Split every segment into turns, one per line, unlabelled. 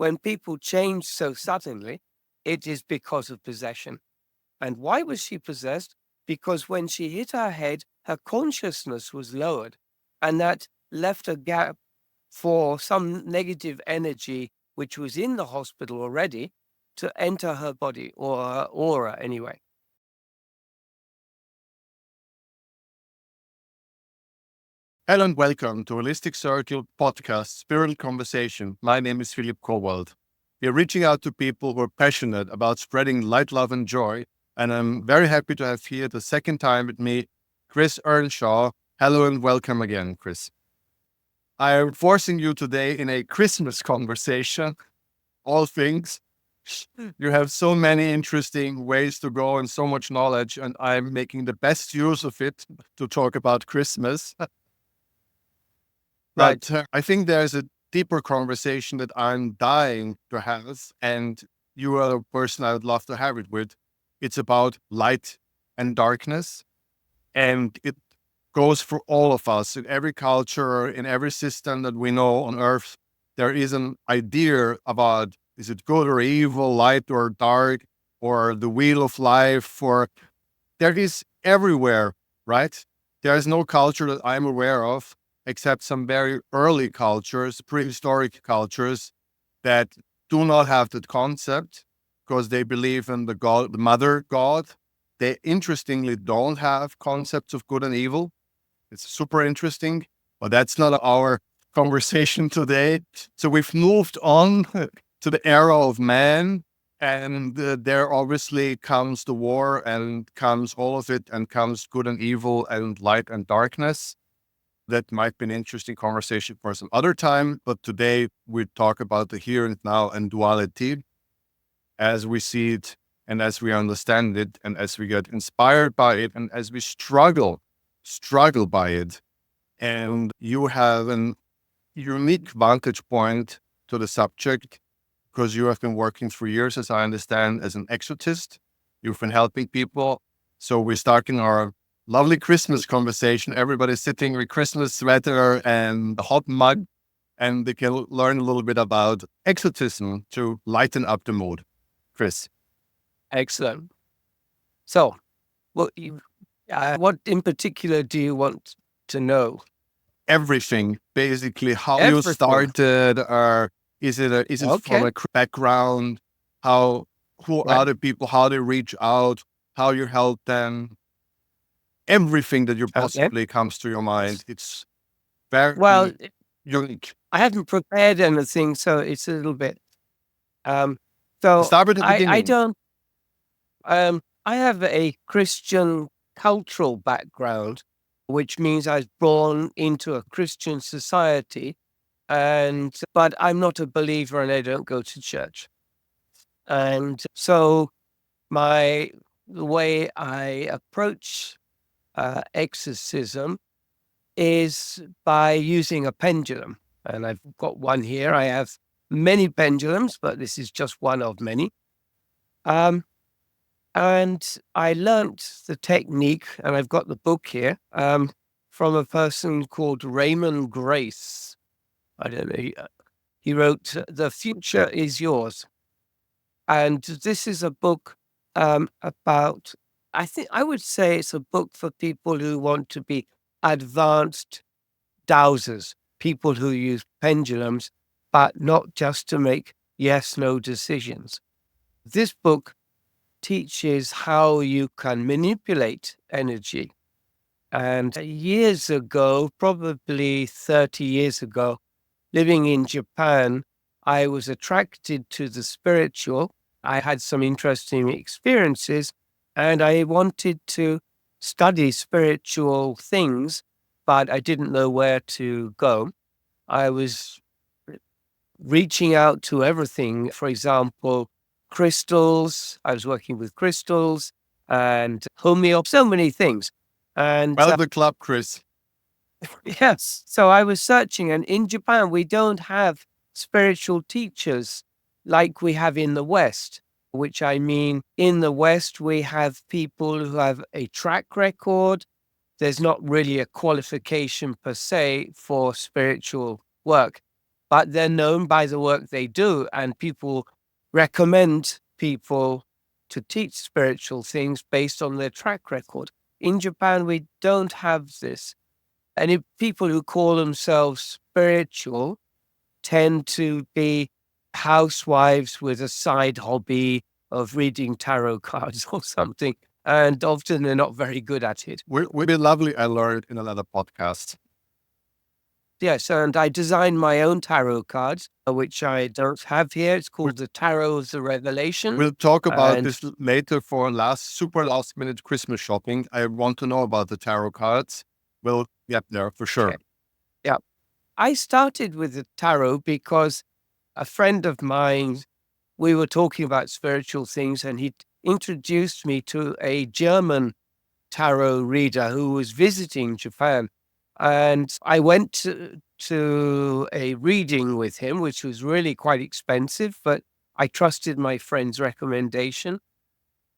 when people change so suddenly, it is because of possession. And why was she possessed? Because when she hit her head, her consciousness was lowered, and that left a gap for some negative energy, which was in the hospital already, to enter her body, or her aura anyway.
Hello and welcome to HolisticCircle podcast, Spiritual Conversation. My name is Philipp Kobald. We are reaching out to people who are passionate about spreading light, love, and joy. And I'm very happy to have here the second time with me, Chris Earnshaw. Hello and welcome again, Chris. I am forcing you today in a Christmas conversation, all things. You have so many interesting ways to go and so much knowledge, and I'm making the best use of it to talk about Christmas.
Right.
But I think there's a deeper conversation that I'm dying to have, and you are the person I would love to have it with. It's about light and darkness, and it goes for all of us. In every culture, in every system that we know on Earth, there is an idea about, is it good or evil, light or dark, or the wheel of life, or there is everywhere, right? There is no culture that I'm aware of, except some very early cultures, prehistoric cultures, that do not have that concept because they believe in the God, the mother God. They interestingly don't have concepts of good and evil. It's super interesting, but that's not our conversation today. So we've moved on to the era of man, and there obviously comes the war and comes all of it, and comes good and evil and light and darkness. That might be an interesting conversation for some other time, but today we talk about the here and now and duality as we see it and as we understand it and as we get inspired by it and as we struggle by it. And you have an unique vantage point to the subject because you have been working for years, as I understand, as an exorcist. You've been helping people. So we're starting our lovely Christmas conversation. Everybody's sitting with Christmas sweater and a hot mug, and they can learn a little bit about exorcism to lighten up the mood. Chris.
Excellent. So, what in particular do you want to know?
Everything, basically, how you
Everything.
started, or is it from a background? Who are the people? How they reach out? How you help them? Everything that you possibly comes to your mind. It's very unique.
I haven't prepared anything, so it's a little bit. So
start with the beginning.
I don't. I have a Christian cultural background, which means I was born into a Christian society, but I'm not a believer and I don't go to church. And so the way I approach exorcism is by using a pendulum. And I've got one here. I have many pendulums, but this is just one of many. And I learnt the technique, and I've got the book here, from a person called Raymond Grace. I don't know. He wrote, "The Future is Yours." And this is a book about, I would say it's a book for people who want to be advanced dowsers, people who use pendulums, but not just to make yes-no decisions. This book teaches how you can manipulate energy. And years ago, probably 30 years ago, living in Japan, I was attracted to the spiritual. I had some interesting experiences and I wanted to study spiritual things, but I didn't know where to go. I was reaching out to everything. For example, crystals. I was working with crystals and homeo, so many things. And
the club, Chris.
Yes. So I was searching, and in Japan, we don't have spiritual teachers like we have in the West, which I mean, in the West, we have people who have a track record. There's not really a qualification per se for spiritual work. but they're known by the work they do, and people recommend people to teach spiritual things based on their track record. In Japan, we don't have this. And if people who call themselves spiritual tend to be housewives with a side hobby of reading tarot cards or something. And often they're not very good at it.
Would be lovely. I learned in another podcast.
Yes, and I designed my own tarot cards, which I don't have here. It's called the Tarot of the Revelation.
We'll talk about
And
this later for super last minute Christmas shopping. I want to know about the tarot cards. We'll get there for sure.
Okay. Yeah. I started with the tarot because a friend of mine, we were talking about spiritual things, and he introduced me to a German tarot reader who was visiting Japan. And I went to a reading with him, which was really quite expensive, but I trusted my friend's recommendation.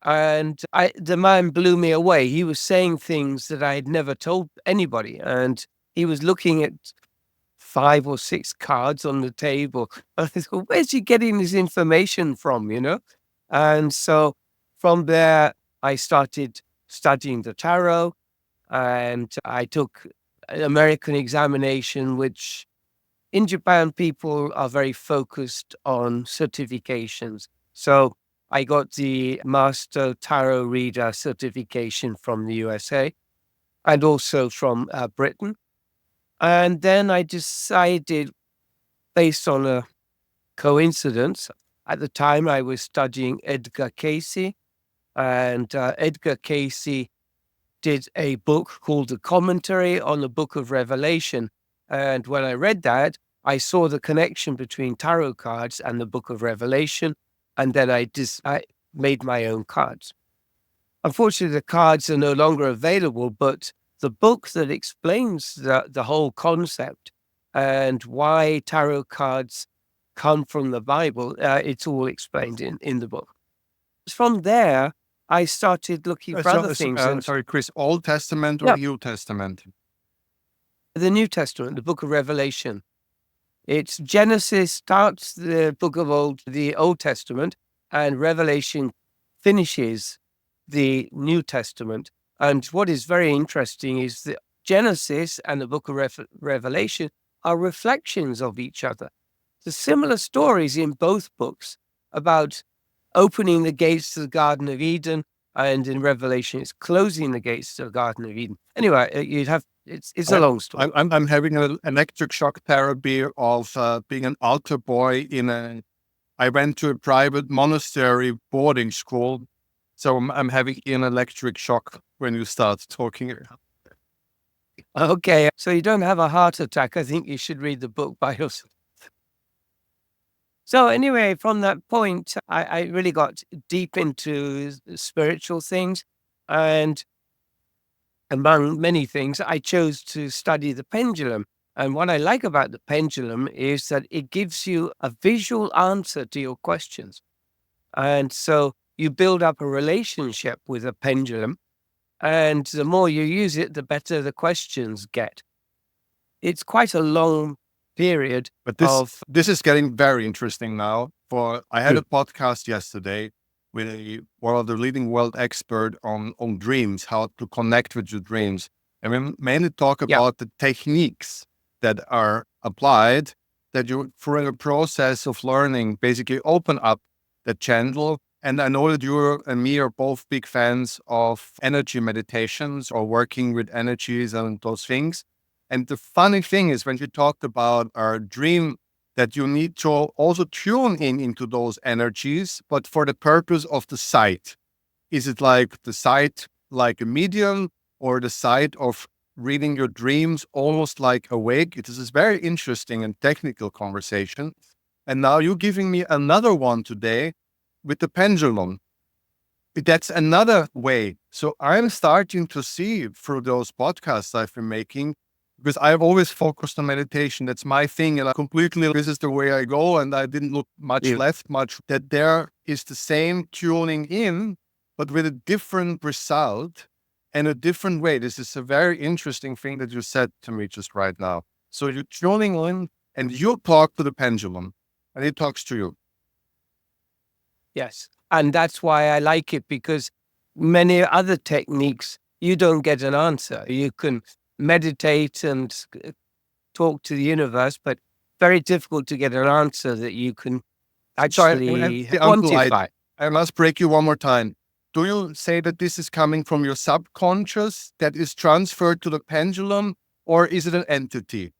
And the man blew me away. He was saying things that I had never told anybody. And he was looking at 5 or 6 cards on the table. I thought, where's he getting this information from, you know? And so from there, I started studying the tarot, and I took an American examination, which in Japan, people are very focused on certifications. So I got the Master Tarot Reader certification from the USA and also from Britain. And then I decided, based on a coincidence, at the time I was studying Edgar Cayce, and Edgar Cayce did a book called The Commentary on the Book of Revelation. And when I read that, I saw the connection between tarot cards and the Book of Revelation, and then I made my own cards. Unfortunately, the cards are no longer available, but the book that explains the whole concept and why tarot cards come from the Bible, it's all explained in the book. From there, I started looking for other things.
Sorry, Chris, Old Testament or New Testament?
The New Testament, the Book of Revelation. It's Genesis starts the book of the Old Testament, and Revelation finishes the New Testament. And what is very interesting is that Genesis and the book of Revelation are reflections of each other. There's similar stories in both books about opening the gates to the Garden of Eden, and in Revelation, it's closing the gates to the Garden of Eden. Anyway, it's a long story.
I'm having an electric shock therapy of being an altar boy I went to a private monastery boarding school. So I'm having an electric shock when you start talking.
Okay, so you don't have a heart attack. I think you should read the book by yourself. So anyway, from that point, I really got deep into spiritual things. And among many things, I chose to study the pendulum. And what I like about the pendulum is that it gives you a visual answer to your questions. And so you build up a relationship with a pendulum. And the more you use it, the better the questions get. It's quite a long period.
But this is getting very interesting now. I had a podcast yesterday with one of the leading world expert on dreams, how to connect with your dreams. And we mainly talk about the techniques that are applied, that you, through a process of learning, basically open up the channel. And I know that you and me are both big fans of energy meditations or working with energies and those things. And the funny thing is, when you talked about our dream, that you need to also tune into those energies, but for the purpose of the sight. Is it like the sight, like a medium, or the sight of reading your dreams almost like awake? It is a very interesting and technical conversation. And now you're giving me another one today with the pendulum. That's another way. So I'm starting to see through those podcasts I've been making, because I've always focused on meditation. That's my thing. And this is the way I go. And I didn't look much that there is the same tuning in, but with a different result and a different way. This is a very interesting thing that you said to me just right now. So you're tuning in and you talk to the pendulum and it talks to you.
Yes. And that's why I like it, because many other techniques, you don't get an answer. You can meditate and talk to the universe, but very difficult to get an answer that you can
Sorry,
actually
the unpolite.
quantify.
I must break you one more time. Do you say that this is coming from your subconscious that is transferred to the pendulum, or is it an entity?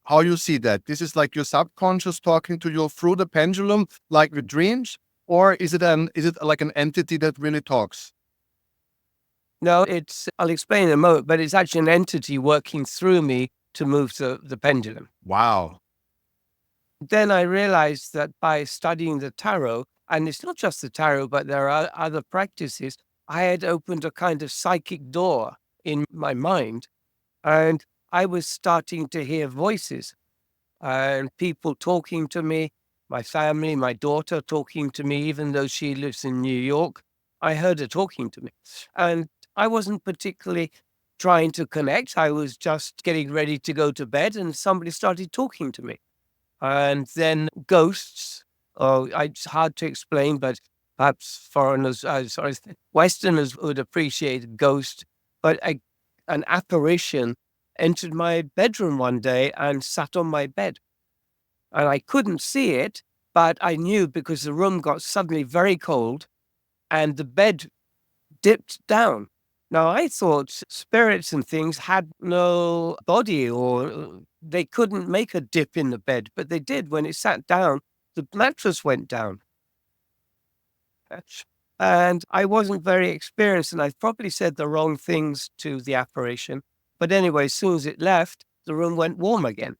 How you see that? This is like your subconscious talking to you through the pendulum, like with dreams, or is it like an entity that really talks?
No, I'll explain in a moment, but it's actually an entity working through me to move the pendulum.
Wow.
Then I realized that by studying the tarot, and it's not just the tarot, but there are other practices, I had opened a kind of psychic door in my mind, and I was starting to hear voices and people talking to me, my family, my daughter talking to me, even though she lives in New York. I heard her talking to me. And I wasn't particularly trying to connect. I was just getting ready to go to bed, and somebody started talking to me. And then ghosts, it's hard to explain, but perhaps Westerners would appreciate ghost, but an apparition entered my bedroom one day and sat on my bed. And I couldn't see it, but I knew because the room got suddenly very cold and the bed dipped down. Now, I thought spirits and things had no body, or they couldn't make a dip in the bed, but they did. When it sat down, the mattress went down. And I wasn't very experienced, and I probably said the wrong things to the apparition. But anyway, as soon as it left, the room went warm again.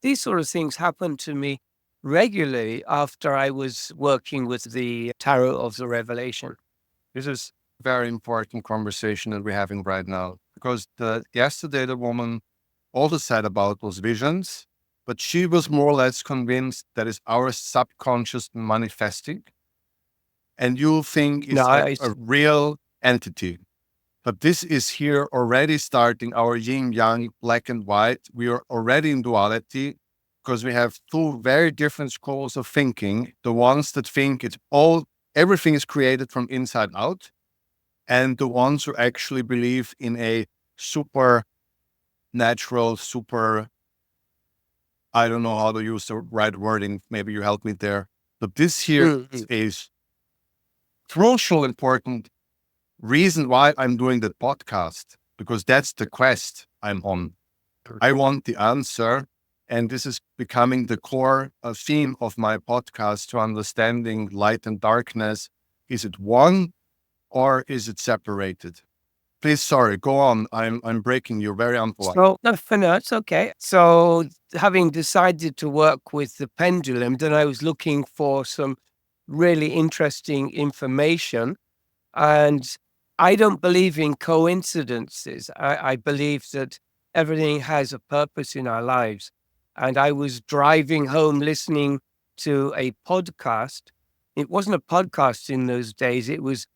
These sort of things happened to me regularly after I was working with the Tarot of the Revelation.
This is a very important conversation that we're having right now, because yesterday the woman also said about those visions, but she was more or less convinced that it's our subconscious manifesting, and you think it's
No,
a real entity. But this is here already starting our yin yang, black and white. We are already in duality because we have two very different schools of thinking. The ones that think everything is created from inside out, and the ones who actually believe in a super natural, I don't know how to use the right wording. Maybe you help me there. But this here is crucial, important reason why I'm doing the podcast, because that's the quest I'm on. I want the answer. And this is becoming the core theme of my podcast, to understanding light and darkness. Is it one or is it separated? Please, sorry, go on. I'm breaking you, very unpolite.
No, it's okay. So having decided to work with the pendulum, then I was looking for some really interesting information. And I don't believe in coincidences. I believe that everything has a purpose in our lives. And I was driving home listening to a podcast. It wasn't a podcast in those days. It was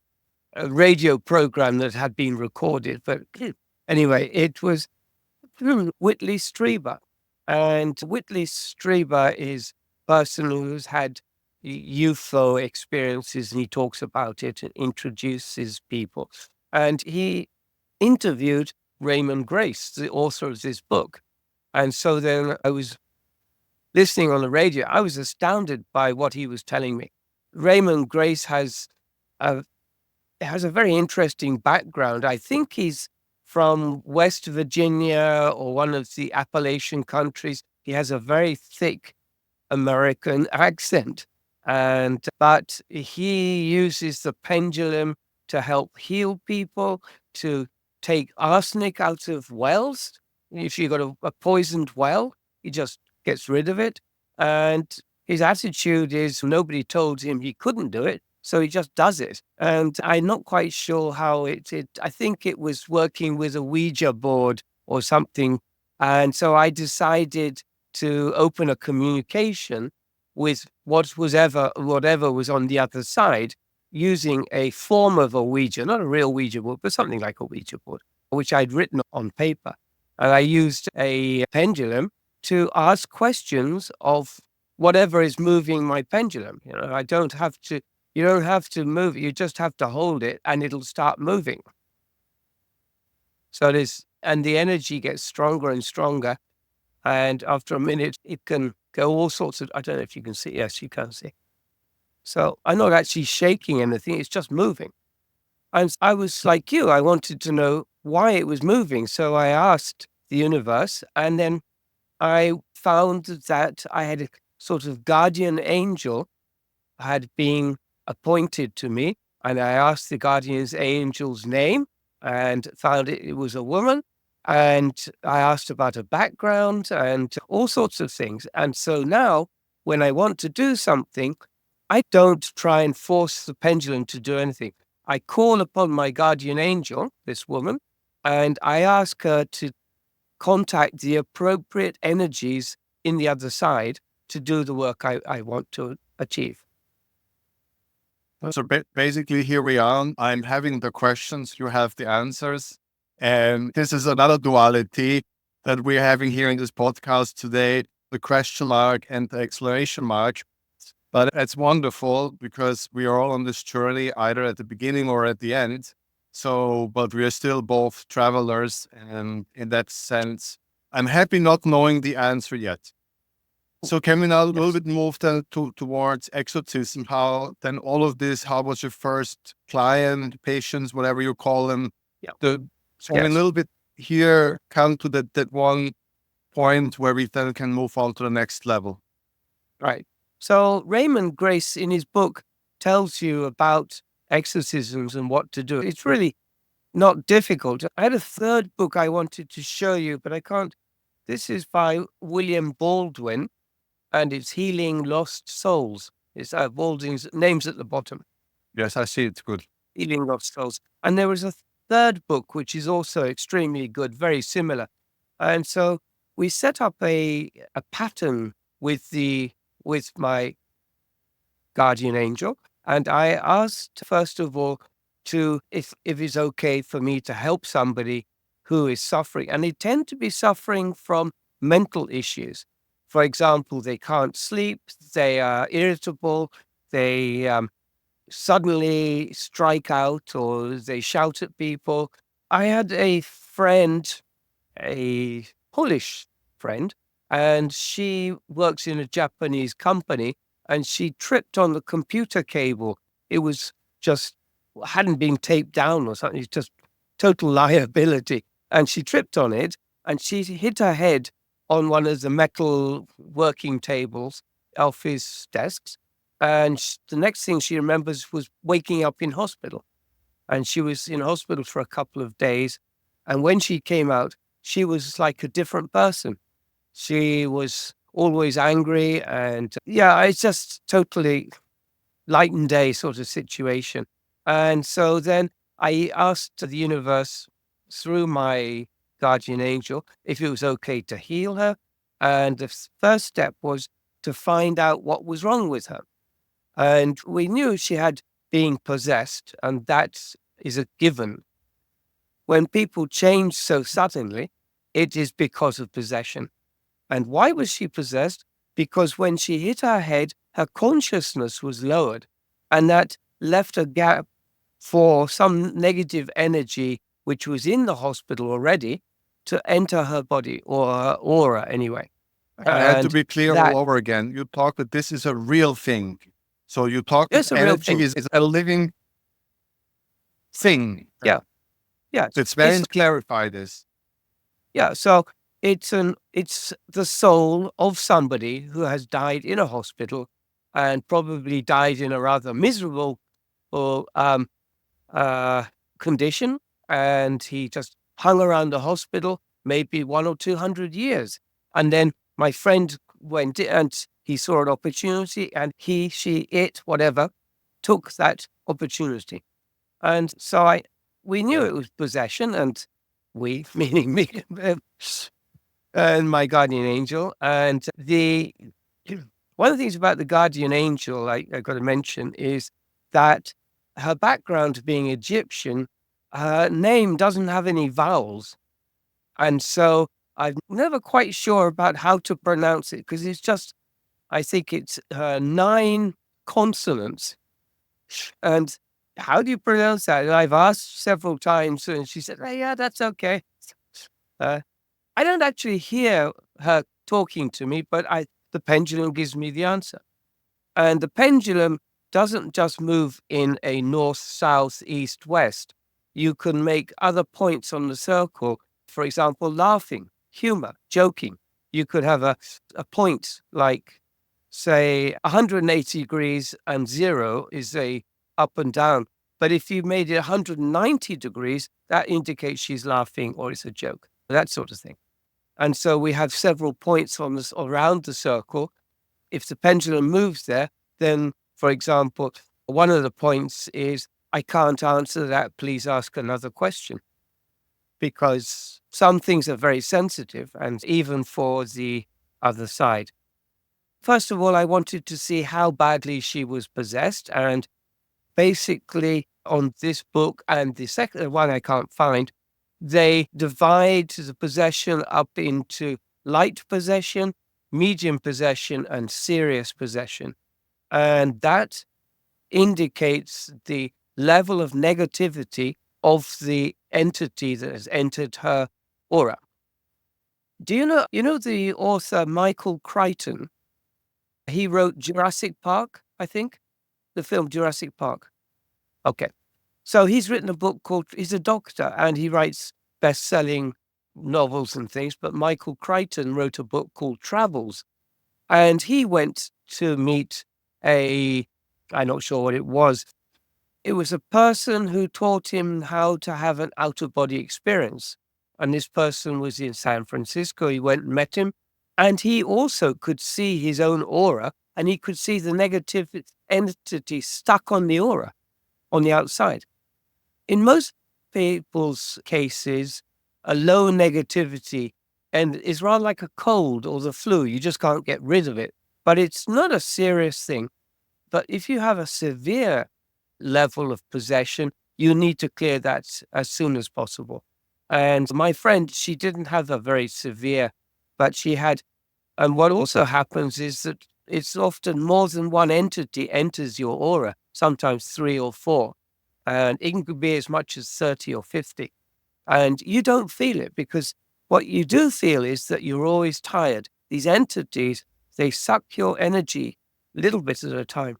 a radio program that had been recorded. But anyway, it was Whitley Strieber. And Whitley Strieber is a person who's had UFO experiences, and he talks about it and introduces people. And he interviewed Raymond Grace, the author of this book. And so then I was listening on the radio. I was astounded by what he was telling me. Raymond Grace has a very interesting background. I think he's from West Virginia or one of the Appalachian countries. He has a very thick American accent, but he uses the pendulum to help heal people, to take arsenic out of wells. If you've got a poisoned well, he just gets rid of it. And his attitude is nobody told him he couldn't do it, so he just does it. And I'm not quite sure how I think it was working with a Ouija board or something. And so I decided to open a communication with whatever was on the other side, using a form of a Ouija, not a real Ouija board, but something like a Ouija board, which I'd written on paper. And I used a pendulum to ask questions of whatever is moving my pendulum. You know, you don't have to move it. You just have to hold it and it'll start moving. So and the energy gets stronger and stronger. And after a minute, it can go all sorts of, I don't know if you can see. Yes, you can see. So I'm not actually shaking anything. It's just moving. And I was like you. I wanted to know why it was moving. So I asked the universe, and then I found that I had a sort of guardian angel had been appointed to me. And I asked the guardian angel's name and found it was a woman. And I asked about her background and all sorts of things. And so now, when I want to do something, I don't try and force the pendulum to do anything. I call upon my guardian angel, this woman, and I ask her to contact the appropriate energies in the other side to do the work I want to achieve.
So basically, here we are. I'm having the questions, you have the answers. And this is another duality that we're having here in this podcast today, the question mark and the exclamation mark. But it's wonderful because we are all on this journey, either at the beginning or at the end. So, but we are still both travelers. And in that sense, I'm happy not knowing the answer yet. So can we now a little bit move then towards exorcism? How then all of this, how was your first client, patients, whatever you call them?
Yeah.
So a little bit here, come to that one point where we then can move on to the next level.
Right. So Raymond Grace in his book tells you about exorcisms and what to do. It's really not difficult. I had a third book I wanted to show you, but I can't. This is by William Baldwin, and it's Healing Lost Souls. It's Baldwin's name's at the bottom.
Yes, I see. It's good.
Healing Lost Souls. And there was a third book, which is also extremely good, very similar. And so we set up a pattern with my guardian angel. And I asked, first of all, if it's okay for me to help somebody who is suffering. And they tend to be suffering from mental issues. For example, they can't sleep, they are irritable, they suddenly strike out, or they shout at people. I had a friend, a Polish friend, and she works in a Japanese company, and she tripped on the computer cable. It was just hadn't been taped down or something. It's just total liability. And she tripped on it, and she hit her head on one of the metal working tables off his desks. And the next thing she remembers was waking up in hospital. And she was in hospital for a couple of days. And when she came out, she was like a different person. She was always angry. And yeah, it's just totally light and day sort of situation. And so then I asked the universe through my guardian angel if it was okay to heal her. And the first step was to find out what was wrong with her. And we knew she had been possessed, and that is a given. When people change so suddenly, it is because of possession. And why was she possessed? Because when she hit her head, her consciousness was lowered, and that left a gap for some negative energy, which was in the hospital already, to enter her body, or her aura anyway.
I had to be clear all over again. You talk that this is a real thing. So you talk that energy is a living thing.
Yeah. Yeah.
It's very clarify this.
Yeah. So it's the soul of somebody who has died in a hospital and probably died in a rather miserable or condition, and he just hung around the hospital maybe 100 or 200 years. And then my friend went and he saw an opportunity, and she, whatever, took that opportunity. And so we knew it was possession, and we, meaning me and my guardian angel. And one of the things about the guardian angel I got to mention is that her background being Egyptian, her name doesn't have any vowels. And so I'm never quite sure about how to pronounce it because it's just, I think it's 9 consonants. And how do you pronounce that? And I've asked several times, and she said, "Oh, yeah, that's okay." Uh, I don't actually hear her talking to me, but the pendulum gives me the answer. And the pendulum doesn't just move in a north, south, east, west. You can make other points on the circle, for example, laughing, humor, joking. You could have a point like, say, 180 degrees and 0 is a up and down. But if you made it 190 degrees, that indicates she's laughing or it's a joke, that sort of thing. And so we have several points on this around the circle. If the pendulum moves there, then, for example, one of the points is, I can't answer that, please ask another question. Because some things are very sensitive, and even for the other side. First of all, I wanted to see how badly she was possessed. And basically, on this book and the second one I can't find, they divide the possession up into light possession, medium possession, and serious possession. And that indicates the level of negativity of the entity that has entered her aura. Do you know the author Michael Crichton? He wrote Jurassic Park, I think, the film Jurassic Park. Okay. So he's written a book called, he's a doctor and he writes best-selling novels and things, but Michael Crichton wrote a book called Travels. And he went to meet I'm not sure what it was. It was a person who taught him how to have an out-of-body experience. And this person was in San Francisco. He went and met him. And he also could see his own aura, and he could see the negative entity stuck on the aura on the outside. In most people's cases, a low negativity and is rather like a cold or the flu. You just can't get rid of it. But it's not a serious thing. But if you have a severe level of possession, you need to clear that as soon as possible. And my friend, she didn't have a very severe, but she had. And what also happens is that it's often more than one entity enters your aura, sometimes 3 or 4. And it can be as much as 30 or 50. And you don't feel it because what you do feel is that you're always tired. These entities, they suck your energy a little bit at a time.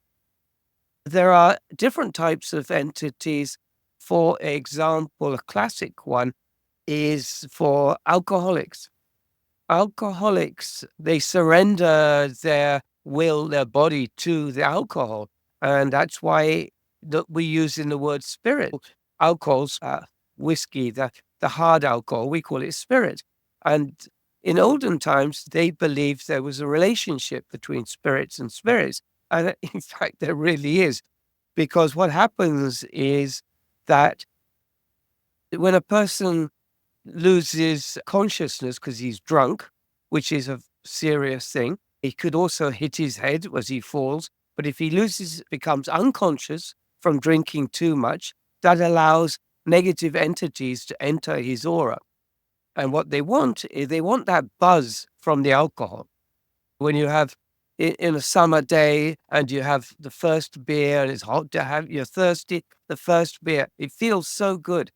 There are different types of entities. For example, a classic one is for alcoholics. Alcoholics, they surrender their will, their body to the alcohol. And that's why we use in the word spirit. Alcohol's whiskey, the hard alcohol, we call it spirit. And in olden times, they believed there was a relationship between spirits and spirits. And in fact, there really is. Because what happens is that when a person loses consciousness because he's drunk, which is a serious thing, he could also hit his head as he falls. But if he becomes unconscious from drinking too much, that allows negative entities to enter his aura. And what they want is they want that buzz from the alcohol. When you have in a summer day and you have the first beer and it's hot to have, you're thirsty, the first beer, it feels so good.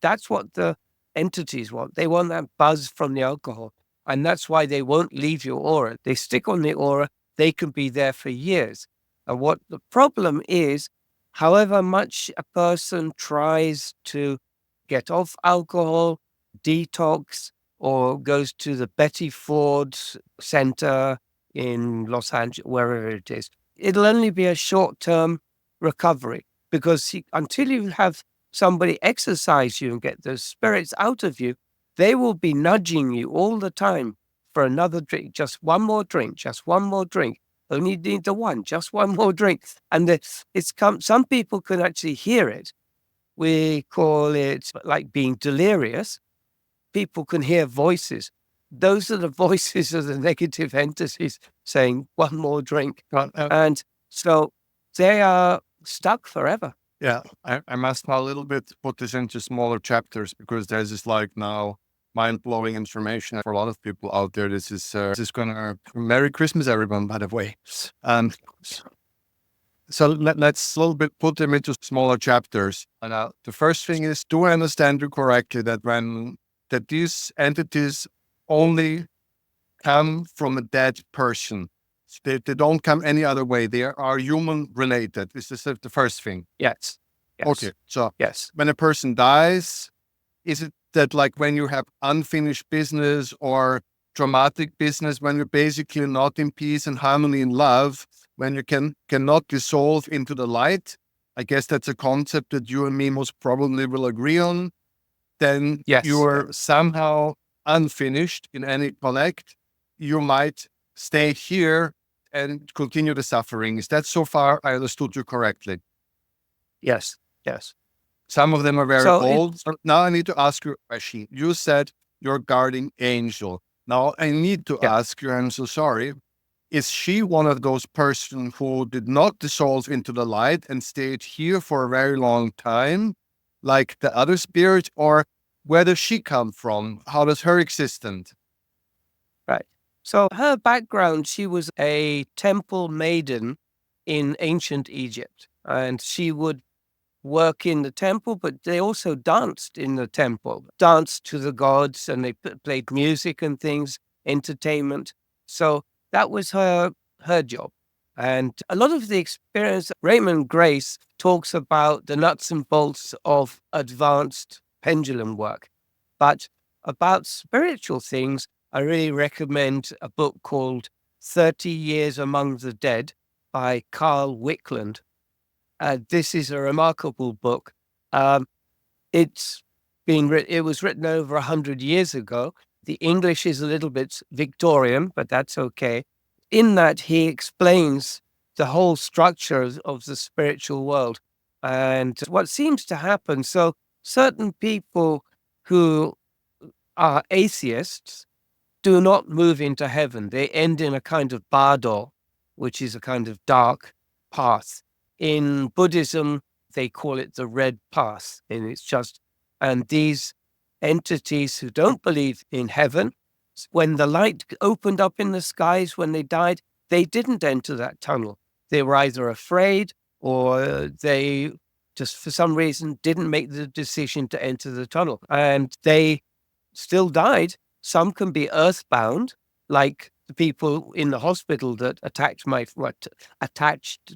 That's what the entities want. They want that buzz from the alcohol. And that's why they won't leave your aura. They stick on the aura. They can be there for years. And what the problem is, however much a person tries to get off alcohol, detox, or goes to the Betty Ford Center in Los Angeles, wherever it is, it'll only be a short-term recovery because until you have somebody exercise you and get those spirits out of you, they will be nudging you all the time for another drink, just one more drink, just one more drink. Only need the one, just one more drink. And some people can actually hear it. We call it like being delirious. People can hear voices. Those are the voices of the negative entities saying one more drink. And so they are stuck forever.
Yeah, I must now a little bit put this into smaller chapters because there's this like now mind-blowing information for a lot of people out there. This is gonna Merry Christmas, everyone, by the way. So let's a little bit put them into smaller chapters. And the first thing is, do I understand you correctly that these entities only come from a dead person? They don't come any other way. They are human related. Is this the first thing?
Yes. Yes.
Okay. So
yes.
when a person dies, is it that like when you have unfinished business or traumatic business, when you're basically not in peace and harmony and love, when you cannot dissolve into the light? I guess that's a concept that you and me most probably will agree on. Then
Yes.
you are somehow unfinished in any connect. You might stay here and continue the suffering. Is that so far I understood you correctly?
Yes. Yes.
Some of them are very
So
old. Now I need to ask you a question. You said your guardian angel. Now I need to ask you, I'm so sorry. Is she one of those persons who did not dissolve into the light and stayed here for a very long time, like the other spirit, or where does she come from? How does her existence?
Right. So her background, she was a temple maiden in ancient Egypt, and she would work in the temple, but they also danced in the temple, danced to the gods, and they played music and things, entertainment. So that was her job. And a lot of the experience, Raymond Grace talks about the nuts and bolts of advanced pendulum work. But about spiritual things, I really recommend a book called 30 Years Among the Dead by Carl Wickland. This is a remarkable book. It's it was written over 100 years ago. The English is a little bit Victorian, but that's okay. In that, he explains the whole structure of the spiritual world and what seems to happen. So certain people who are atheists do not move into heaven. They end in a kind of bardo, which is a kind of dark path. In Buddhism, they call it the red path. And these entities who don't believe in heaven, when the light opened up in the skies when they died, they didn't enter that tunnel. They were either afraid or they just for some reason didn't make the decision to enter the tunnel. And they still died. Some can be earthbound, like the people in the hospital that attached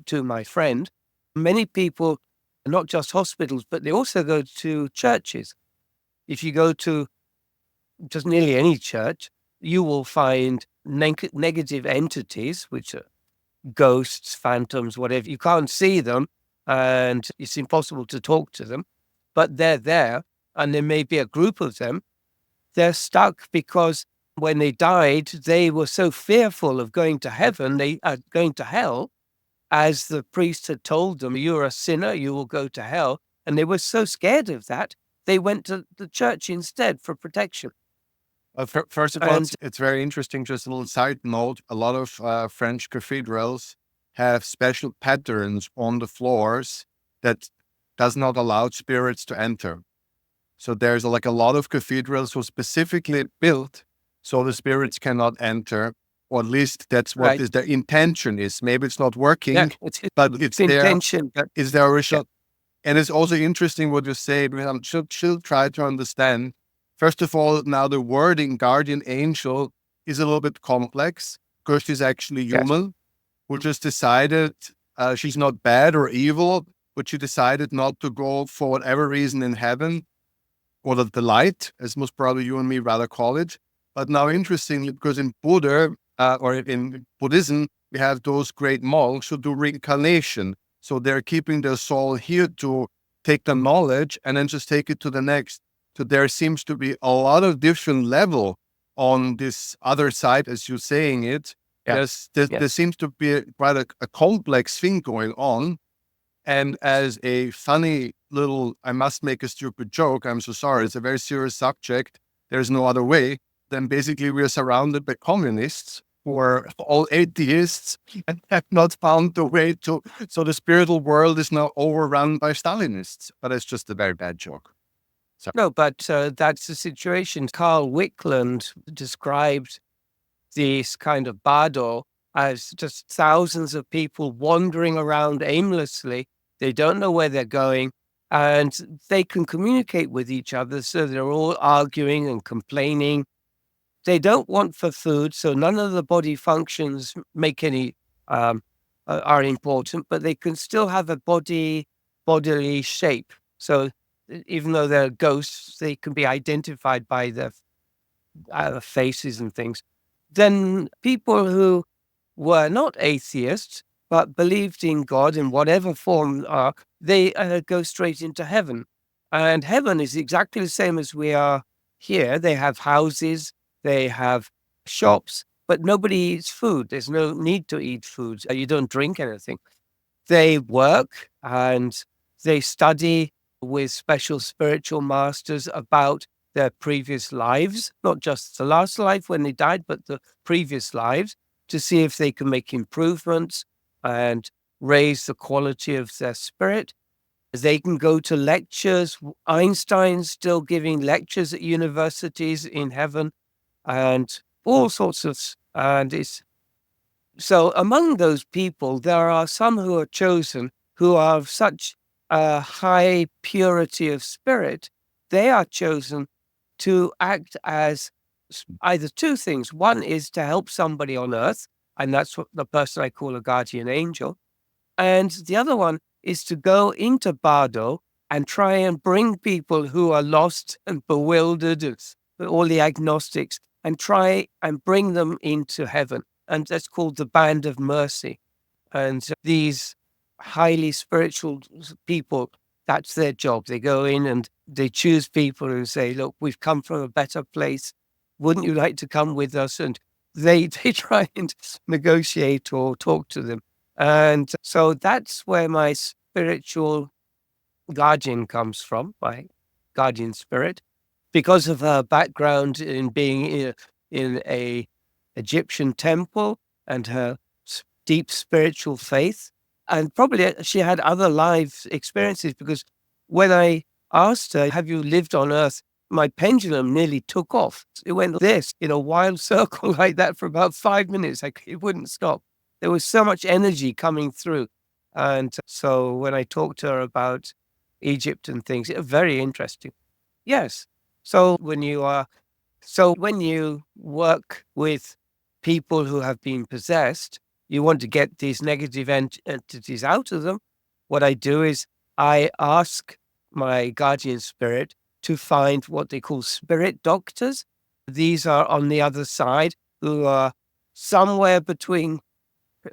to my friend. Many people, not just hospitals, but they also go to churches. If you go to just nearly any church, you will find negative entities, which are ghosts, phantoms, whatever. You can't see them, and it's impossible to talk to them, but they're there, and there may be a group of them. They're stuck because when they died, they were so fearful of going to heaven, they are going to hell, as the priest had told them, you're a sinner, you will go to hell. And they were so scared of that, they went to the church instead for protection.
First of all, it's very interesting. Just a little side note. A lot of French cathedrals have special patterns on the floors that does not allow spirits to enter. So there's like a lot of cathedrals who specifically built so the spirits cannot enter, or at least that's what is their intention is. Maybe it's not working, but it's
intention.
Is their original. And it's also interesting what you say. I'm still try to understand. First of all, now the wording guardian angel is a little bit complex because she's actually human who just decided she's not bad or evil, but she decided not to go for whatever reason in heaven, or the light, as most probably you and me rather call it. But now, interestingly, because in Buddha or in Buddhism, we have those great monks who do reincarnation. So they're keeping their soul here to take the knowledge and then just take it to the next. So there seems to be a lot of different level on this other side, as you're saying it. There seems to be quite a complex thing going on. And as a funny little, I must make a stupid joke, I'm so sorry, it's a very serious subject, there's no other way, then basically we are surrounded by communists who are all atheists and have not found the way to, so the spiritual world is now overrun by Stalinists. But it's just a very bad joke.
No, but that's the situation. Carl Wickland described this kind of bardo as just thousands of people wandering around aimlessly. They don't know where they're going, and they can communicate with each other. So they're all arguing and complaining. They don't want for food, so none of the body functions make any are important, but they can still have a bodily shape. So even though they're ghosts, they can be identified by their faces and things. Then people who were not atheists but believed in God in whatever form they go straight into heaven. And heaven is exactly the same as we are here. They have houses, they have shops, but nobody eats food. There's no need to eat food. You don't drink anything. They work and they study with special spiritual masters about their previous lives, not just the last life when they died, but the previous lives, to see if they can make improvements and raise the quality of their spirit. They can go to lectures. Einstein's still giving lectures at universities in heaven and all sorts of, and it's so among those people, there are some who are chosen who are of such a high purity of spirit, they are chosen to act as either two things. One is to help somebody on earth, and that's what the person I call a guardian angel. And the other one is to go into Bardo and try and bring people who are lost and bewildered, all the agnostics, and try and bring them into heaven. And that's called the Band of Mercy. And these highly spiritual people, that's their job. They go in and they choose people and say, look, we've come from a better place. Wouldn't you like to come with us? And they try and negotiate or talk to them. And so that's where my spiritual guardian comes from, my guardian spirit, because of her background in being in a Egyptian temple and her deep spiritual faith. And probably she had other life experiences, because when I asked her, have you lived on earth? My pendulum nearly took off. It went this in a wild circle like that for about 5 minutes. It wouldn't stop. There was so much energy coming through. And so when I talked to her about Egypt and things, it was very interesting. Yes. When you work with people who have been possessed, you want to get these negative entities out of them. What I do is I ask my guardian spirit to find what they call spirit doctors. These are on the other side, who are somewhere between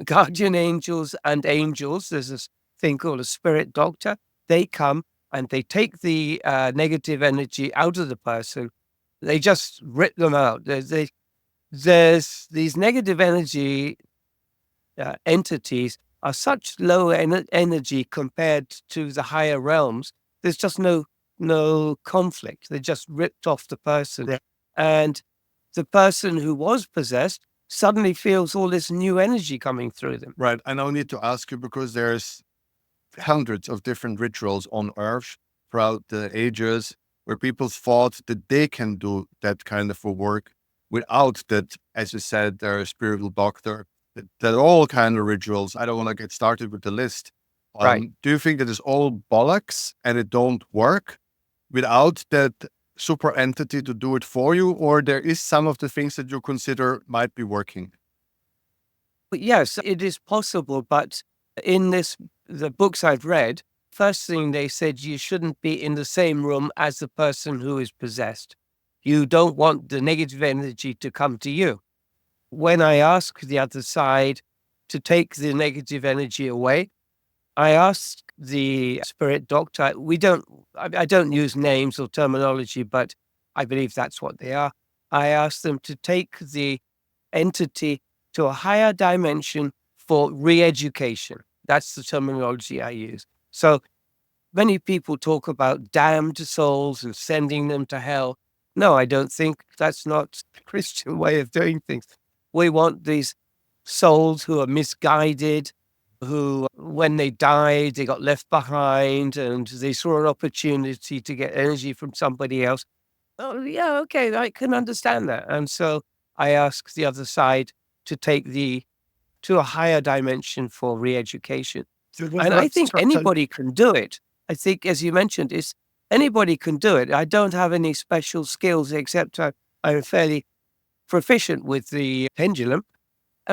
guardian angels and angels. There's this thing called a spirit doctor. They come and they take the negative energy out of the person. They just rip them out. There's these negative energy entities are such low energy compared to the higher realms. There's just no conflict. They just ripped off the person. Yeah. And the person who was possessed suddenly feels all this new energy coming through them.
Right. I now need to ask you, because there's hundreds of different rituals on Earth throughout the ages where people thought that they can do that kind of a work without that, as you said, they're a spiritual doctor. That all kind of rituals. I don't want to get started with the list.
Right.
Do you think that is all bollocks and it don't work without that super entity to do it for you, or there is some of the things that you consider might be working?
Yes, it is possible, but in the books I've read, first thing they said, you shouldn't be in the same room as the person who is possessed. You don't want the negative energy to come to you. When I ask the other side to take the negative energy away, I ask the spirit doctor, I don't use names or terminology, but I believe that's what they are. I ask them to take the entity to a higher dimension for re-education. That's the terminology I use. So many people talk about damned souls and sending them to hell. No, I don't think that's not the Christian way of doing things. We want these souls who are misguided, who, when they died, they got left behind and they saw an opportunity to get energy from somebody else. Oh, yeah, okay, I can understand that. And so I asked the other side to take to a higher dimension for re-education.
So it was
And I
not
think anybody can do it. I think, as you mentioned, anybody can do it. I don't have any special skills except I'm fairly proficient with the pendulum.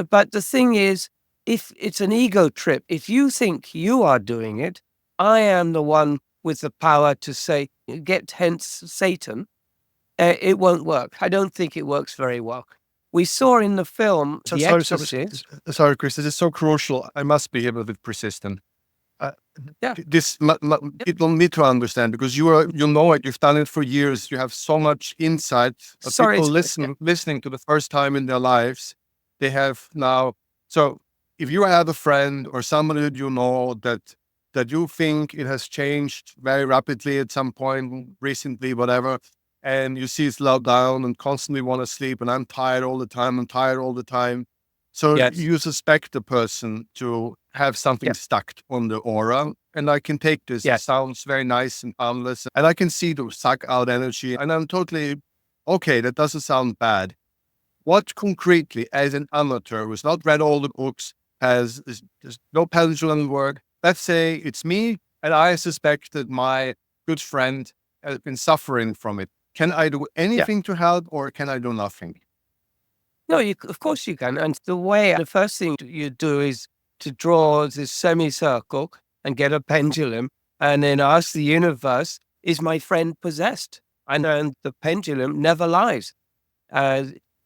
But the thing is, if it's an ego trip, if you think you are doing it, I am the one with the power to say, get hence Satan. It won't work. I don't think it works very well. We saw in the film The Exorcist.
Sorry, Chris. This is so crucial. I must be a little bit persistent. Uh,
Yeah.
People need to understand because you know it. You've done it for years. You have so much insight.
Sorry,
People listening to the first time in their lives, they have now. So if you had a friend or somebody that you know that you think it has changed very rapidly at some point recently, whatever, and you see it's low down and constantly want to sleep, and I'm tired all the time. I'm tired all the time. So
Yes.
you suspect the person to have something stuck on the aura. And I can take this. It sounds very nice and harmless. And I can see to suck out energy. And I'm totally okay. That doesn't sound bad. What concretely, as an amateur who's not read all the books, there's no pendulum work. Let's say it's me and I suspect that my good friend has been suffering from it. Can I do anything to help or can I do nothing?
No, of course you can. And the first thing you do is to draw this semicircle and get a pendulum and then ask the universe, is my friend possessed? And then the pendulum never lies.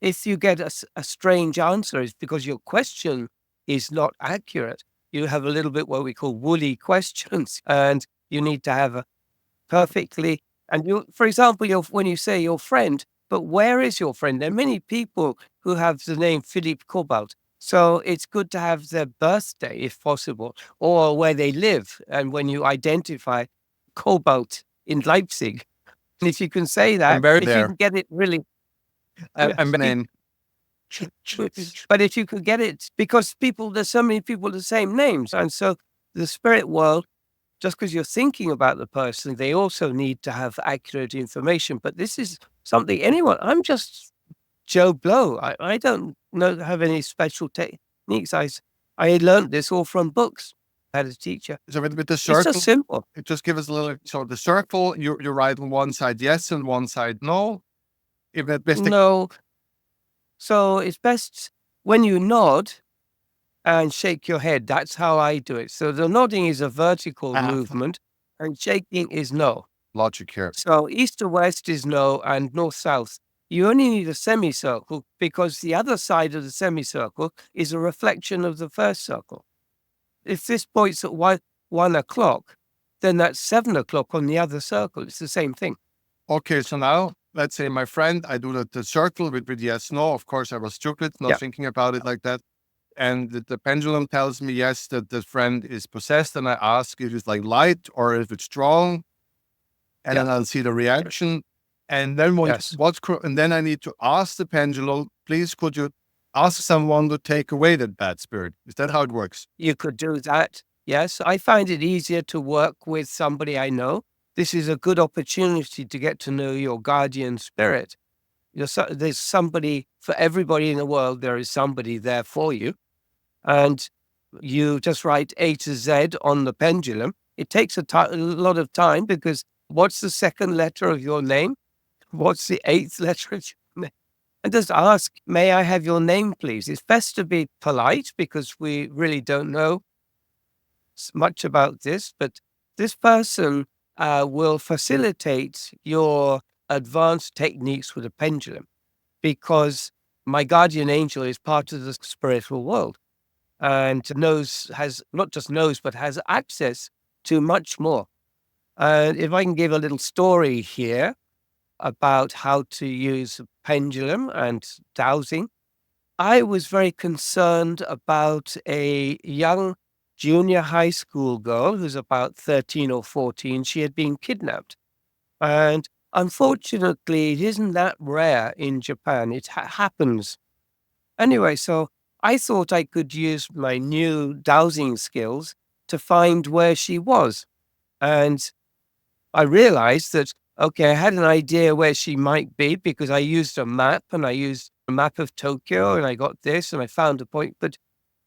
If you get a strange answer, it's because your question is not accurate. You have a little bit what we call woolly questions, and you need to have a perfectly. And for example, when you say your friend, but where is your friend? There are many people who have the name Philipp Kobald. So it's good to have their birthday, if possible, or where they live. And when you identify Kobalt in Leipzig, and if you can say that,
I'm very
if you can get it really.
I'm in.
But if you could get it, because there's so many people with the same names. And so the spirit world, just because you're thinking about the person, they also need to have accurate information. But this is something I'm just Joe Blow. I don't have any special techniques. I learned this all from books. I had a teacher.
So with the circle,
it's just simple.
Just give us a little. So the circle, you write on one side yes and one side no.
No. So it's best when you nod and shake your head. That's how I do it. So the nodding is a vertical movement and shaking is no.
Logic here.
So east to west is no and north south. You only need a semicircle because the other side of the semicircle is a reflection of the first circle. If this points at 1 o'clock, then that's 7 o'clock on the other circle. It's the same thing.
Okay, so now let's say my friend, I do the circle with yes, no. Of course, I was stupid, not thinking about it like that. And the pendulum tells me yes, that the friend is possessed. And I ask if it's like light or if it's strong. And then I'll see the reaction. And then and then I need to ask the pendulum, please, could you ask someone to take away that bad spirit? Is that how it works?
You could do that. Yes. I find it easier to work with somebody I know. This is a good opportunity to get to know your guardian spirit. There's somebody for everybody in the world. There is somebody there for you. And you just write A to Z on the pendulum. It takes a lot of time because what's the second letter of your name? What's the 8th letter of your name? And just ask, may I have your name, please? It's best to be polite because we really don't know much about this, but this person will facilitate your advanced techniques with a pendulum because my guardian angel is part of the spiritual world and has not just knows, but has access to much more. And if I can give a little story here about how to use a pendulum and dowsing, I was very concerned about a young junior high school girl who's about 13 or 14. She had been kidnapped. And unfortunately, it isn't that rare in Japan. It happens. Anyway, so I thought I could use my new dowsing skills to find where she was. And I realized that, okay, I had an idea where she might be because I used a map and I used a map of Tokyo and I got this and I found a point. But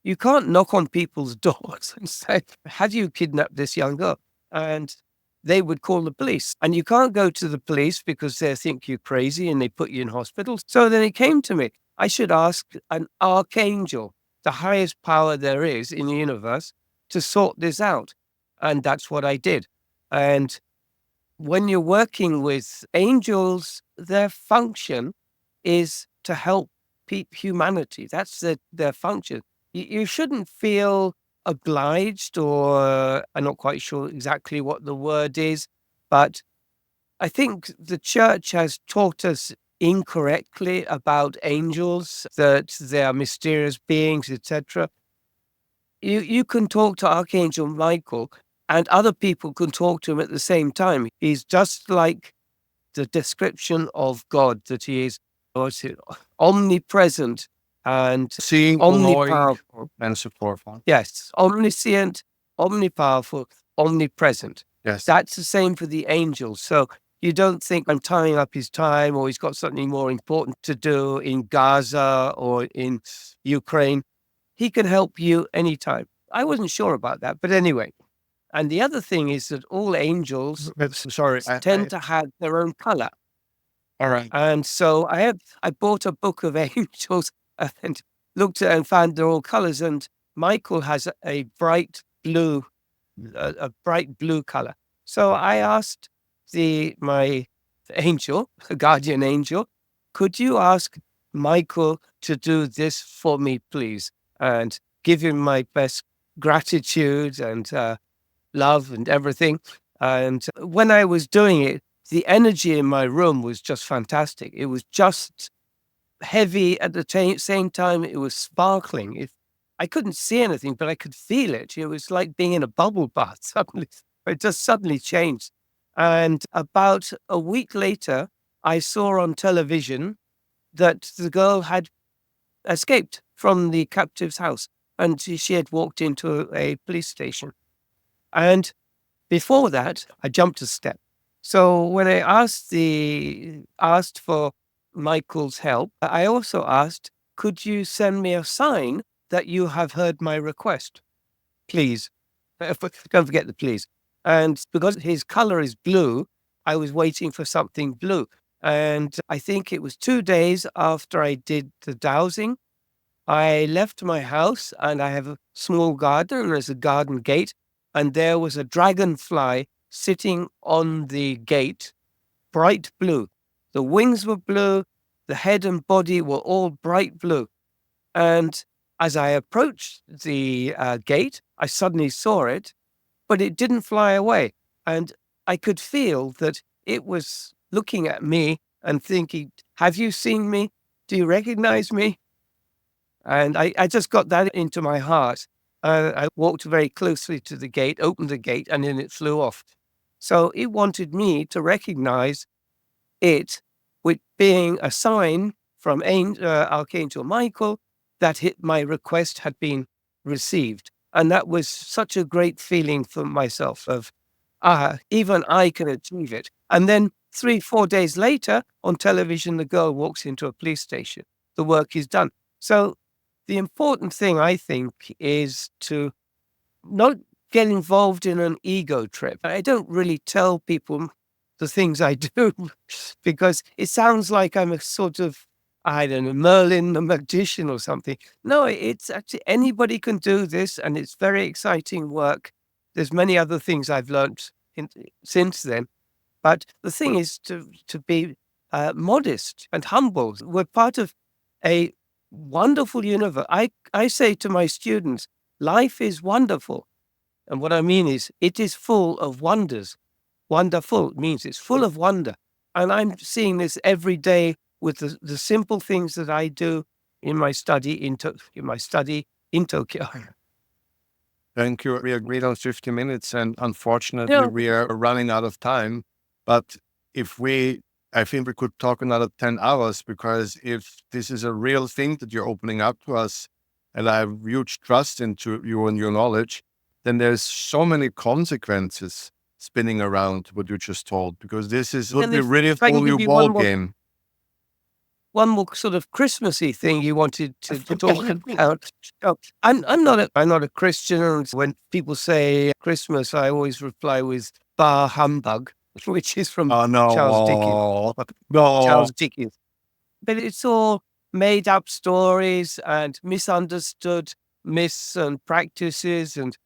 you can't knock on people's doors and say, have you kidnapped this young girl? And they would call the police. And you can't go to the police because they think you're crazy and they put you in hospital. So then it came to me, I should ask an archangel, the highest power there is in the universe, to sort this out. And that's what I did. And when you're working with angels, their function is to help humanity. That's their function. You shouldn't feel obliged, or I'm not quite sure exactly what the word is, but I think the church has taught us incorrectly about angels, that they are mysterious beings, etc. You can talk to Archangel Michael and other people can talk to him at the same time. He's just like the description of God, that he is, what's it, omnipresent and
Seeing, knowing,
omnipowerful.
and so forth.
Yes, omniscient, omnipowerful, omnipresent.
Yes.
That's the same for the angels. So you don't think I'm tying up his time or he's got something more important to do in Gaza or in Ukraine. He can help you anytime. I wasn't sure about that, but anyway. And the other thing is that all angels
Sorry.
tend to have their own color.
All right.
And so I bought a book of angels and looked at and found they're all colors. And Michael has a bright blue color. So I asked my angel, a guardian angel, could you ask Michael to do this for me, please? And give him my best gratitude and love and everything. And when I was doing it, the energy in my room was just fantastic. It was just heavy at the same time. It was sparkling. I couldn't see anything, but I could feel it. It was like being in a bubble bath. Suddenly, it just suddenly changed. And about a week later, I saw on television that the girl had escaped from the captive's house and she had walked into a police station. And before that, I jumped a step. So when I asked for Michael's help, I also asked, could you send me a sign that you have heard my request? Please. Don't forget the please. And because his color is blue, I was waiting for something blue. And I think it was 2 days after I did the dowsing, I left my house and I have a small garden and there's a garden gate, and there was a dragonfly sitting on the gate, bright blue. The wings were blue, the head and body were all bright blue. And as I approached the gate, I suddenly saw it, but it didn't fly away. And I could feel that it was looking at me and thinking, have you seen me? Do you recognize me? And I just got that into my heart. I walked very closely to the gate, opened the gate, and then it flew off. So it wanted me to recognize it with being a sign from Archangel Michael that my request had been received. And that was such a great feeling for myself of, even I can achieve it. And then 3-4 days later on television, the girl walks into a police station. The work is done. So the important thing, I think, is to not get involved in an ego trip. I don't really tell people the things I do because it sounds like I'm a sort of, I don't know, Merlin, the magician or something. No, it's actually anybody can do this, and it's very exciting work. There's many other things I've learned since then. But the thing is to be modest and humble. We're part of a wonderful universe. I say to my students, life is wonderful. And what I mean is, it is full of wonders. Wonderful means it's full of wonder. And I'm seeing this every day with the simple things that I do in my study in Tokyo.
Thank you. We agreed on 50 minutes, and unfortunately,
Yeah.
we are running out of time. But I think we could talk another 10 hours, because if this is a real thing that you're opening up to us, and I have huge trust into you and your knowledge, then there's so many consequences spinning around what you just told, because would be really a
if I
whole
can
new
give you
ball game.
one more sort of Christmassy thing you wanted to talk about. Oh, I'm not a Christian. And when people say Christmas, I always reply with "Bah humbug," which is from
Oh
Charles Dickens.
no, no.
Charles Dickens. But it's all made up stories and misunderstood myths and practices, and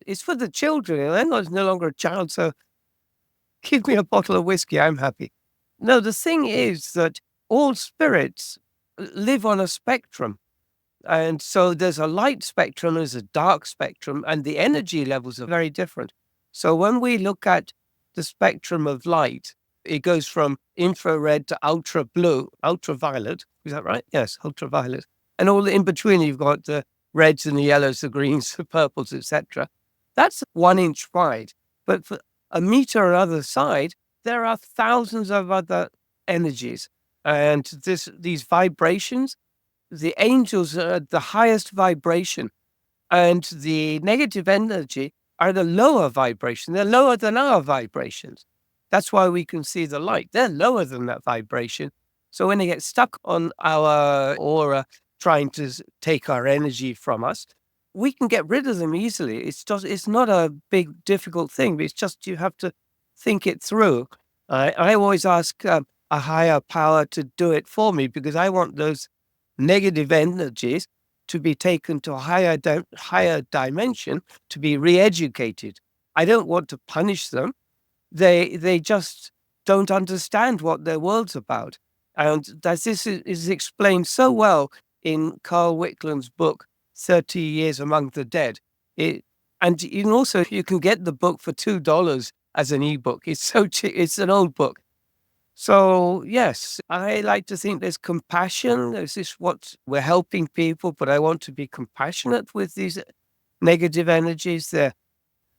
it's for the children. And I'm no longer a child, so give me a bottle of whiskey, I'm happy. No, the thing is that all spirits live on a spectrum. And so there's a light spectrum, there's a dark spectrum, and the energy levels are very different. So when we look at the spectrum of light, it goes from infrared to ultraviolet. Is that right? Yes, ultraviolet. And all in between, you've got the reds and the yellows, the greens, the purples, etc. That's 1 inch wide. But for a meter on the other side, there are thousands of other energies. And these vibrations, the angels are at the highest vibration, and the negative energy are the lower vibration. They're lower than our vibrations. That's why we can see the light. They're lower than that vibration. So when they get stuck on our aura, trying to take our energy from us, we can get rid of them easily. It's not a big, difficult thing, but it's just you have to think it through. I always ask a higher power to do it for me, because I want those negative energies to be taken to a higher dimension, to be re-educated. I don't want to punish them. They just don't understand what their world's about. And this is explained so well in Carl Wickland's book, 30 Years Among the Dead. And you can also, you can get the book for $2 as an ebook. It's so cheap. It's an old book. So, yes, I like to think there's compassion. This is what we're helping people, but I want to be compassionate with these negative energies. They're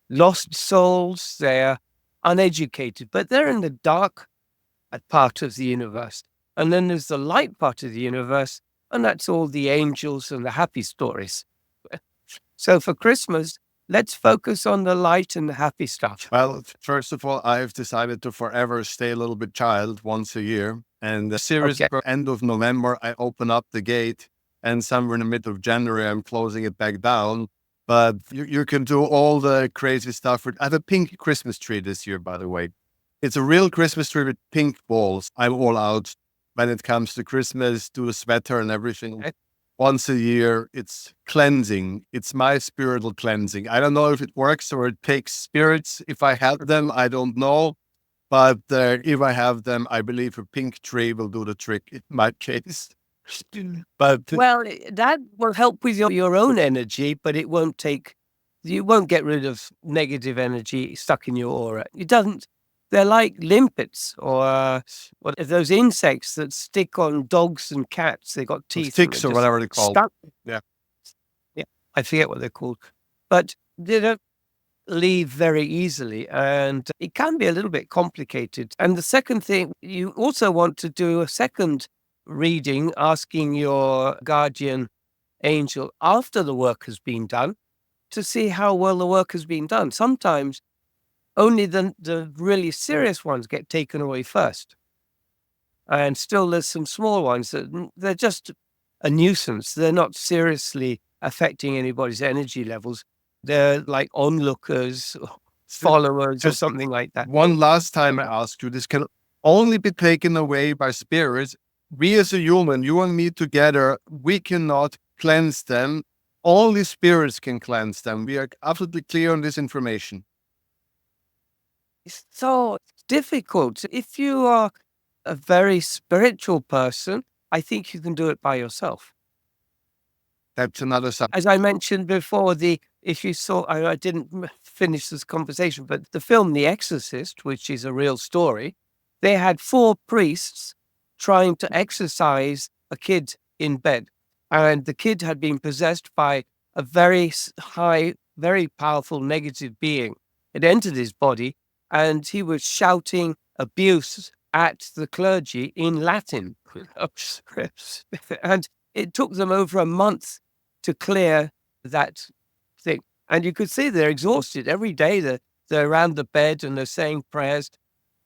lost souls, they're uneducated, but they're in the dark part of the universe. And then there's the light part of the universe, and that's all the angels and the happy stories. So for Christmas, let's focus on the light and the happy stuff.
Well, first of all, I've decided to forever stay a little bit child once a year. And the series end of November, I open up the gate, and somewhere in the middle of January, I'm closing it back down. But you can do all the crazy stuff. I have a pink Christmas tree this year, by the way. It's a real Christmas tree with pink balls. I'm all out when it comes to Christmas, do a sweater and everything. Once a year, it's cleansing. It's my spiritual cleansing. I don't know if it works or it takes spirits. If I have them, I don't know. But if I have them, I believe a pink tree will do the trick in my case. But
well, that will help with your own energy, but it won't you won't get rid of negative energy stuck in your aura. It doesn't. They're like limpets or what those insects that stick on dogs and cats. They got teeth.
Sticks or whatever they're called.
Yeah. I forget what they're called, but they don't leave very easily, and it can be a little bit complicated. And the second thing, you also want to do a second reading, asking your guardian angel after the work has been done to see how well the work has been done. Sometimes only the really serious ones get taken away first. And still there's some small ones that they're just a nuisance. They're not seriously affecting anybody's energy levels. They're like onlookers, followers, or something like that.
One last time I ask you, this can only be taken away by spirits. We as a human, you and me together, we cannot cleanse them. Only spirits can cleanse them. We are absolutely clear on this information.
It's so difficult. If you are a very spiritual person, I think you can do it by yourself.
That's another subject.
As I mentioned before, if you saw, I didn't finish this conversation, but the film The Exorcist, which is a real story, they had 4 priests trying to exorcise a kid in bed. And the kid had been possessed by a very high, very powerful negative being. It entered his body, and he was shouting abuse at the clergy in Latin. And it took them over a month to clear that thing. And you could see they're exhausted. Every day they're around the bed and they're saying prayers.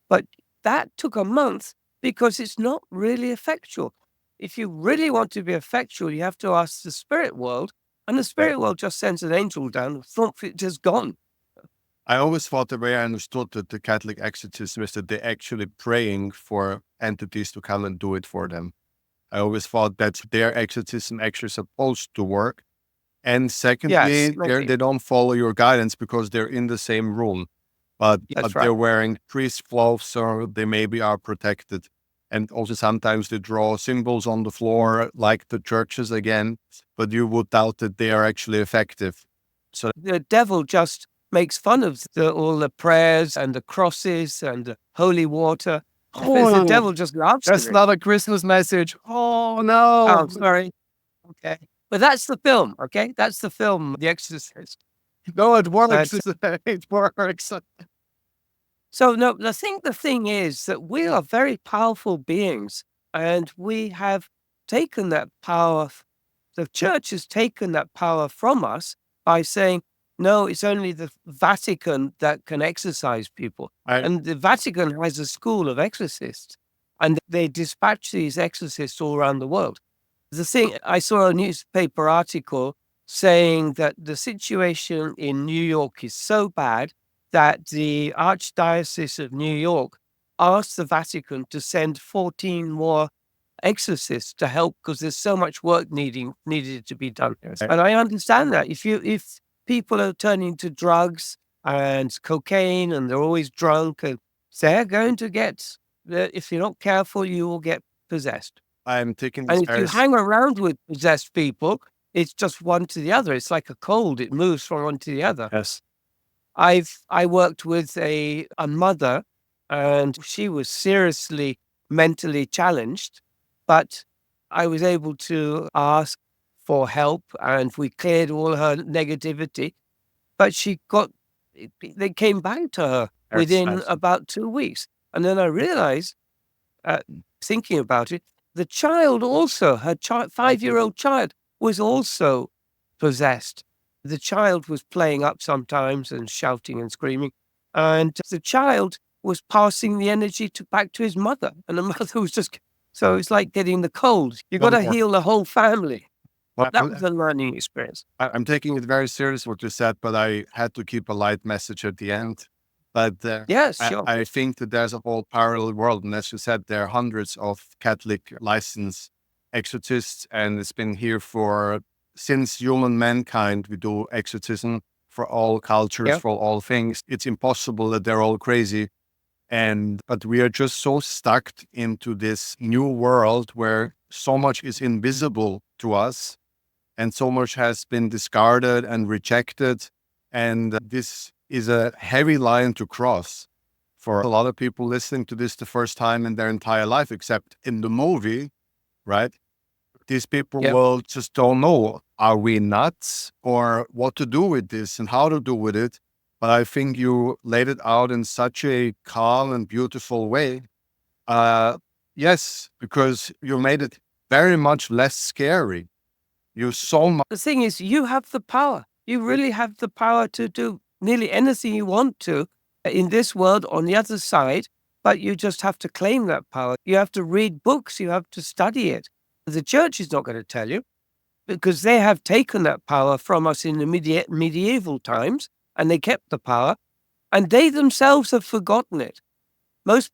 But that took a month because it's not really effectual. If you really want to be effectual, you have to ask the spirit world, and the spirit world just sends an angel down, thump, it's just gone.
I always thought the way I understood that the Catholic exorcism is that they're actually praying for entities to come and do it for them. I always thought that's their exorcism actually supposed to work. And
Yes,
secondly,
maybe.
they don't follow your guidance because they're in the same room, but
That's
they're
right.
wearing priest gloves, so they maybe are protected. And also sometimes they draw symbols on the floor, like the churches again, but you would doubt that they are actually effective. So
The devil just makes fun of all the prayers and the crosses and the holy water. The devil just laughs at
that's
it.
not a Christmas message. Oh
Oh,
no!
sorry. Okay. But that's the film, okay? That's the film, The Exorcist.
No, it works.
And
It works.
so, no, the thing is that we are very powerful beings, and we have taken that power. The church has taken that power from us by saying, no, it's only the Vatican that can exorcise people.
I,
And the Vatican has a school of exorcists, and they dispatch these exorcists all around the world. The thing, I saw a newspaper article saying that the situation in New York is so bad that the Archdiocese of New York asked the Vatican to send 14 more exorcists to help because there's so much work needed to be done. And I understand that if people are turning to drugs and cocaine and they're always drunk, and they're going to get, if you're not careful, you will get possessed.
I'm taking this
And if you
as
hang around with possessed people, it's just one to the other. It's like a cold; it moves from one to the other.
yes.
I worked with a mother, and she was seriously mentally challenged, but I was able to ask for help, and we cleared all her negativity. But they came back to her within about 2 weeks, and then I realized, uh, thinking about it, the child also, her 5-year-old child, was also possessed. The child was playing up sometimes and shouting and screaming, and the child was passing the energy back to his mother, and the mother was just. So it's like getting the cold. You got to
One more.
heal the whole family.
Well,
That was a learning experience.
I'm taking it very serious what you said, but I had to keep a light message at the end. But
Yes, sure.
I think that there's a whole parallel world. And as you said, there are hundreds of Catholic licensed exorcists, and it's been here since human mankind. We do exorcism for all cultures,
Yeah.
for all things. It's impossible that they're all crazy. But we are just so stuck into this new world where so much is invisible to us and so much has been discarded and rejected. And this is a heavy line to cross for a lot of people listening to this the first time in their entire life, except in the movie, right? These people
Yeah.
will just don't know, are we nuts or what to do with this and how to do with it? But I think you laid it out in such a calm and beautiful way. Yes, because you made it very much less scary. You so much.
The thing is, you have the power. You really have the power to do nearly anything you want to in this world on the other side, but you just have to claim that power. You have to read books, you have to study it. The church is not going to tell you because they have taken that power from us in the medieval times and they kept the power and they themselves have forgotten it.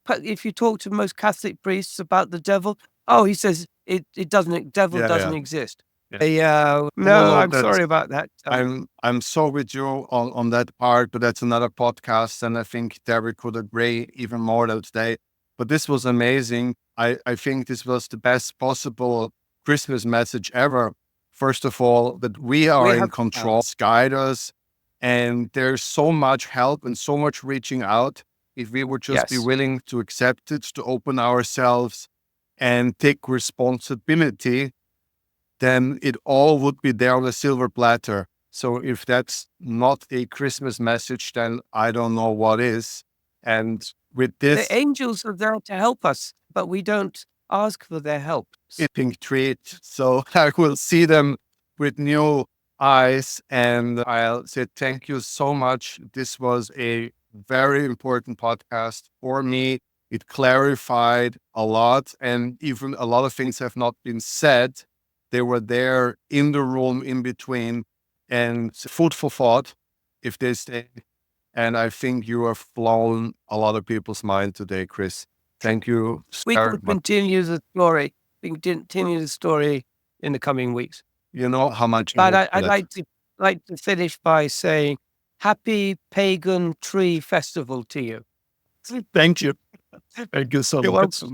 If you talk to most Catholic priests about the devil, he says devil doesn't exist. No, I'm sorry about that.
I'm so with you on that part, but that's another podcast, and I think there we could agree even more today. But this was amazing. I think this was the best possible Christmas message ever. First of all, that we are in control, guide us, and there's so much help and so much reaching out. If we would just be willing to accept it, to open ourselves and take responsibility, then it all would be there on a silver platter. So if that's not a Christmas message, then I don't know what is. And with this,
the angels are there to help us, but we don't ask for their help.
treat. So I will see them with new eyes. And I'll say thank you so much. This was a very important podcast for me. It clarified a lot, and even a lot of things have not been said. They were there in the room in between, and food for thought, if they stay. And I think you have blown a lot of people's mind today, Chris. Thank you
We
very
can
much.
continue the story. We can continue the story in the coming weeks.
You know how much I
But
hope for
I'd
that.
like to finish by saying, Happy Pagan Tree Festival to you.
Thank you. Thank you so
You're
much.
welcome.